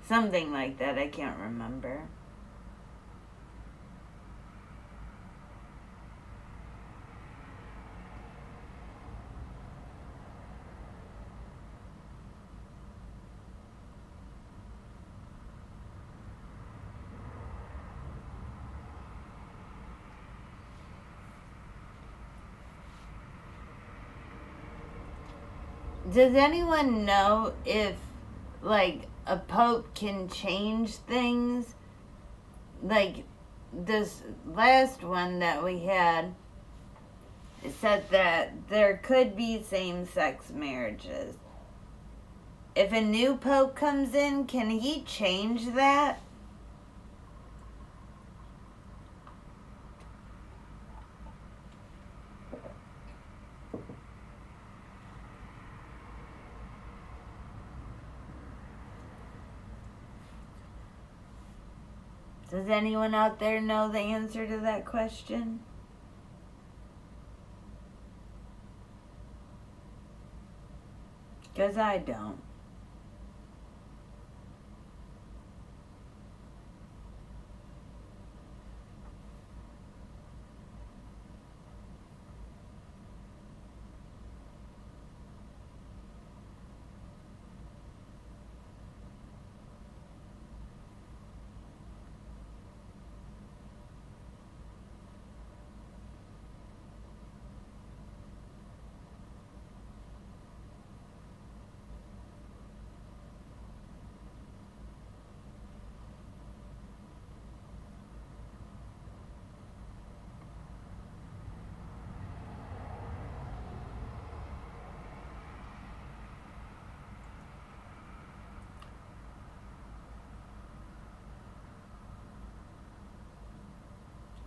Something like that, I can't remember. Does anyone know if, like, a pope can change things? Like, this last one that we had, it said that there could be same-sex marriages. If a new pope comes in, can he change that? Does anyone out there know the answer to that question? Because I don't.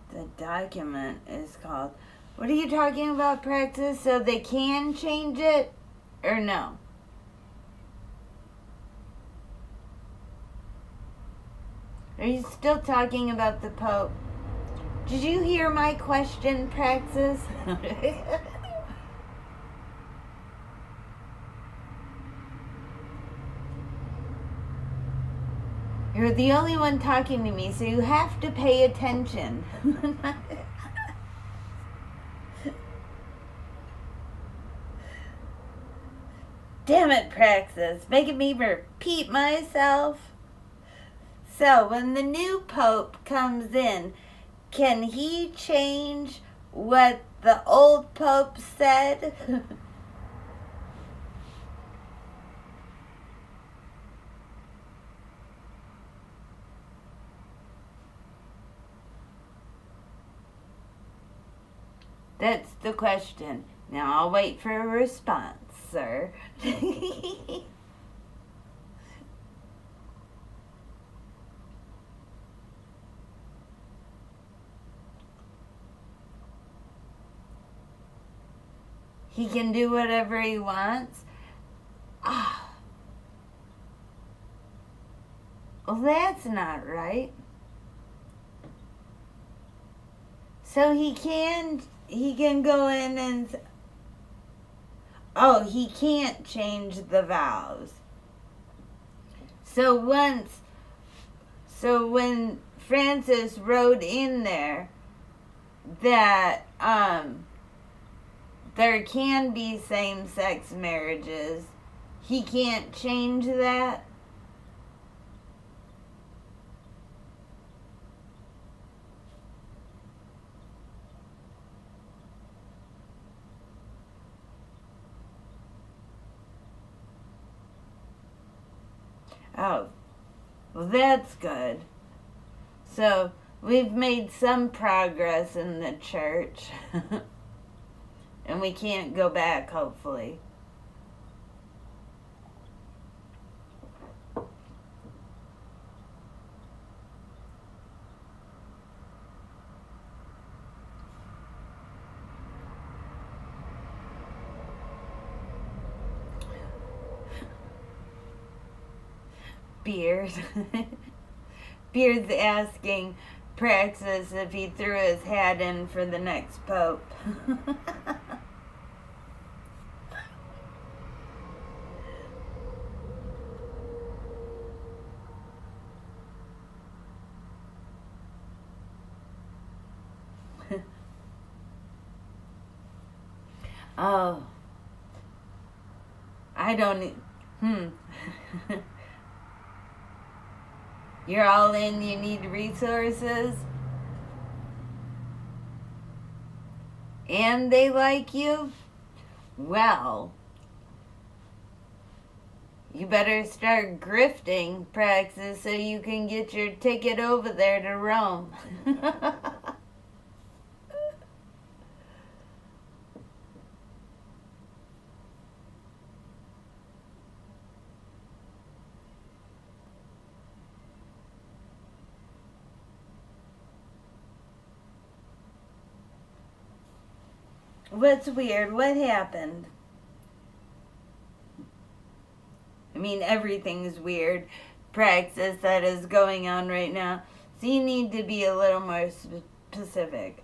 The document is called. What are you talking about, Praxis? So they can change it or no? Are you still talking about the Pope? Did you hear my question, Praxis? You're the only one talking to me, so you have to pay attention. Damn it, Praxis, making me repeat myself. So, when the new Pope comes in, can he change what the old Pope said? That's the question. Now I'll wait for a response, sir. He can do whatever he wants. Ah, well, that's not right. So he can go in and, oh, he can't change the vows. So when Francis wrote in there that there can be same-sex marriages, he can't change that. Oh, well, that's good. So we've made some progress in the church. And we can't go back, hopefully. Beard. Beard's asking Praxis if he threw his hat in for the next pope. Oh, I don't. You're all in, you need resources? And they like you? Well, you better start grifting, Praxis, so you can get your ticket over there to Rome. What's weird? What happened? I mean, everything's weird, Praxis, that is going on right now. So you need to be a little more specific.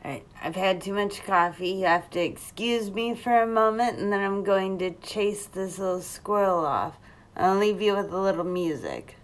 Alright, I've had too much coffee. You have to excuse me for a moment, and then I'm going to chase this little squirrel off. I'll leave you with a little music.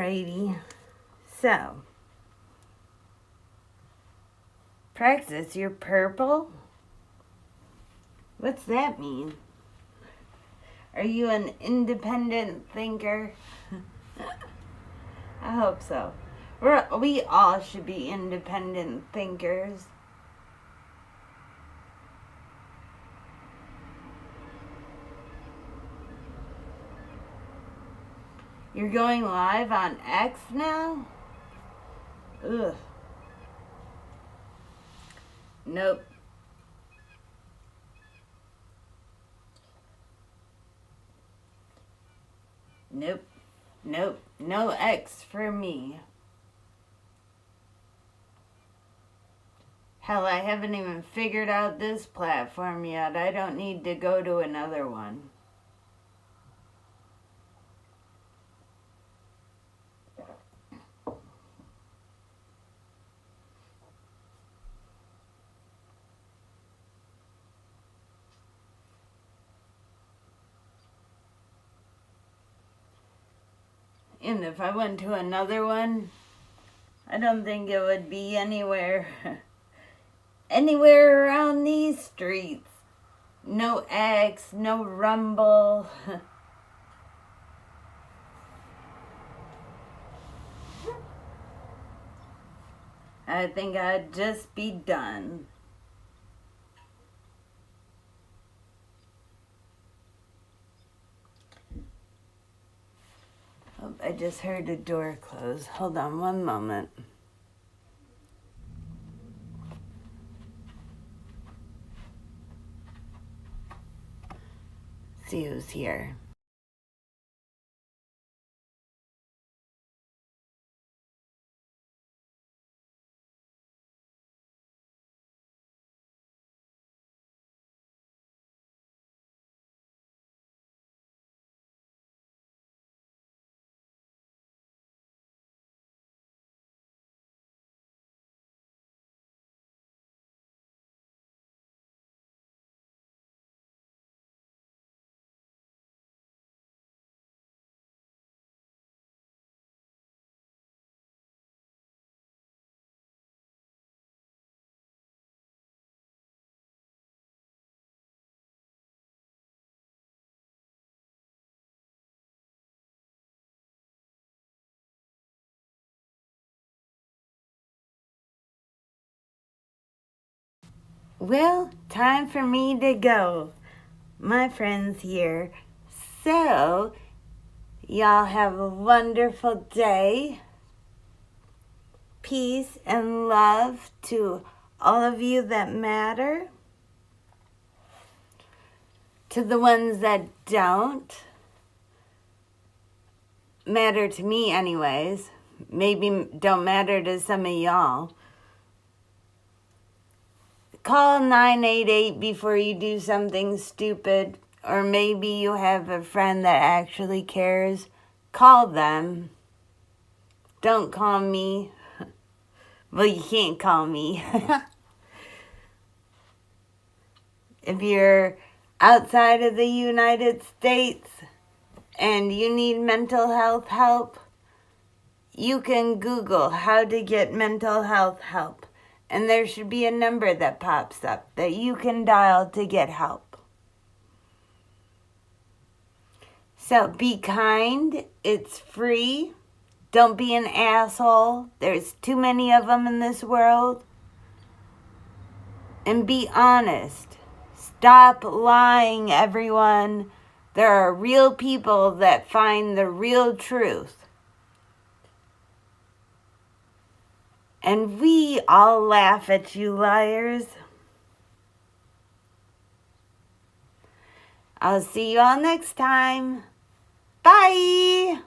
Alrighty. So, practice your purple? What's that mean? Are you an independent thinker? I hope so. We all should be independent thinkers. You're going live on X now? Ugh. Nope. Nope. Nope. No X for me. Hell, I haven't even figured out this platform yet. I don't need to go to another one. And if I went to another one, I don't think it would be anywhere around these streets. No X, no Rumble. I think I'd just be done. Oh, I just heard a door close. Hold on one moment. See who's here. Well, time for me to go. My friend's here. So, y'all have a wonderful day. Peace and love to all of you that matter. To the ones that don't matter to me anyways. Maybe don't matter to some of y'all. Call 988 before you do something stupid. Or maybe you have a friend that actually cares. Call them. Don't call me. Well, you can't call me. If you're outside of the United States and you need mental health help, you can Google how to get mental health help. And there should be a number that pops up that you can dial to get help. So be kind. It's free. Don't be an asshole. There's too many of them in this world. And be honest. Stop lying, everyone. There are real people that find the real truth. And we all laugh at you liars. I'll see you all next time. Bye.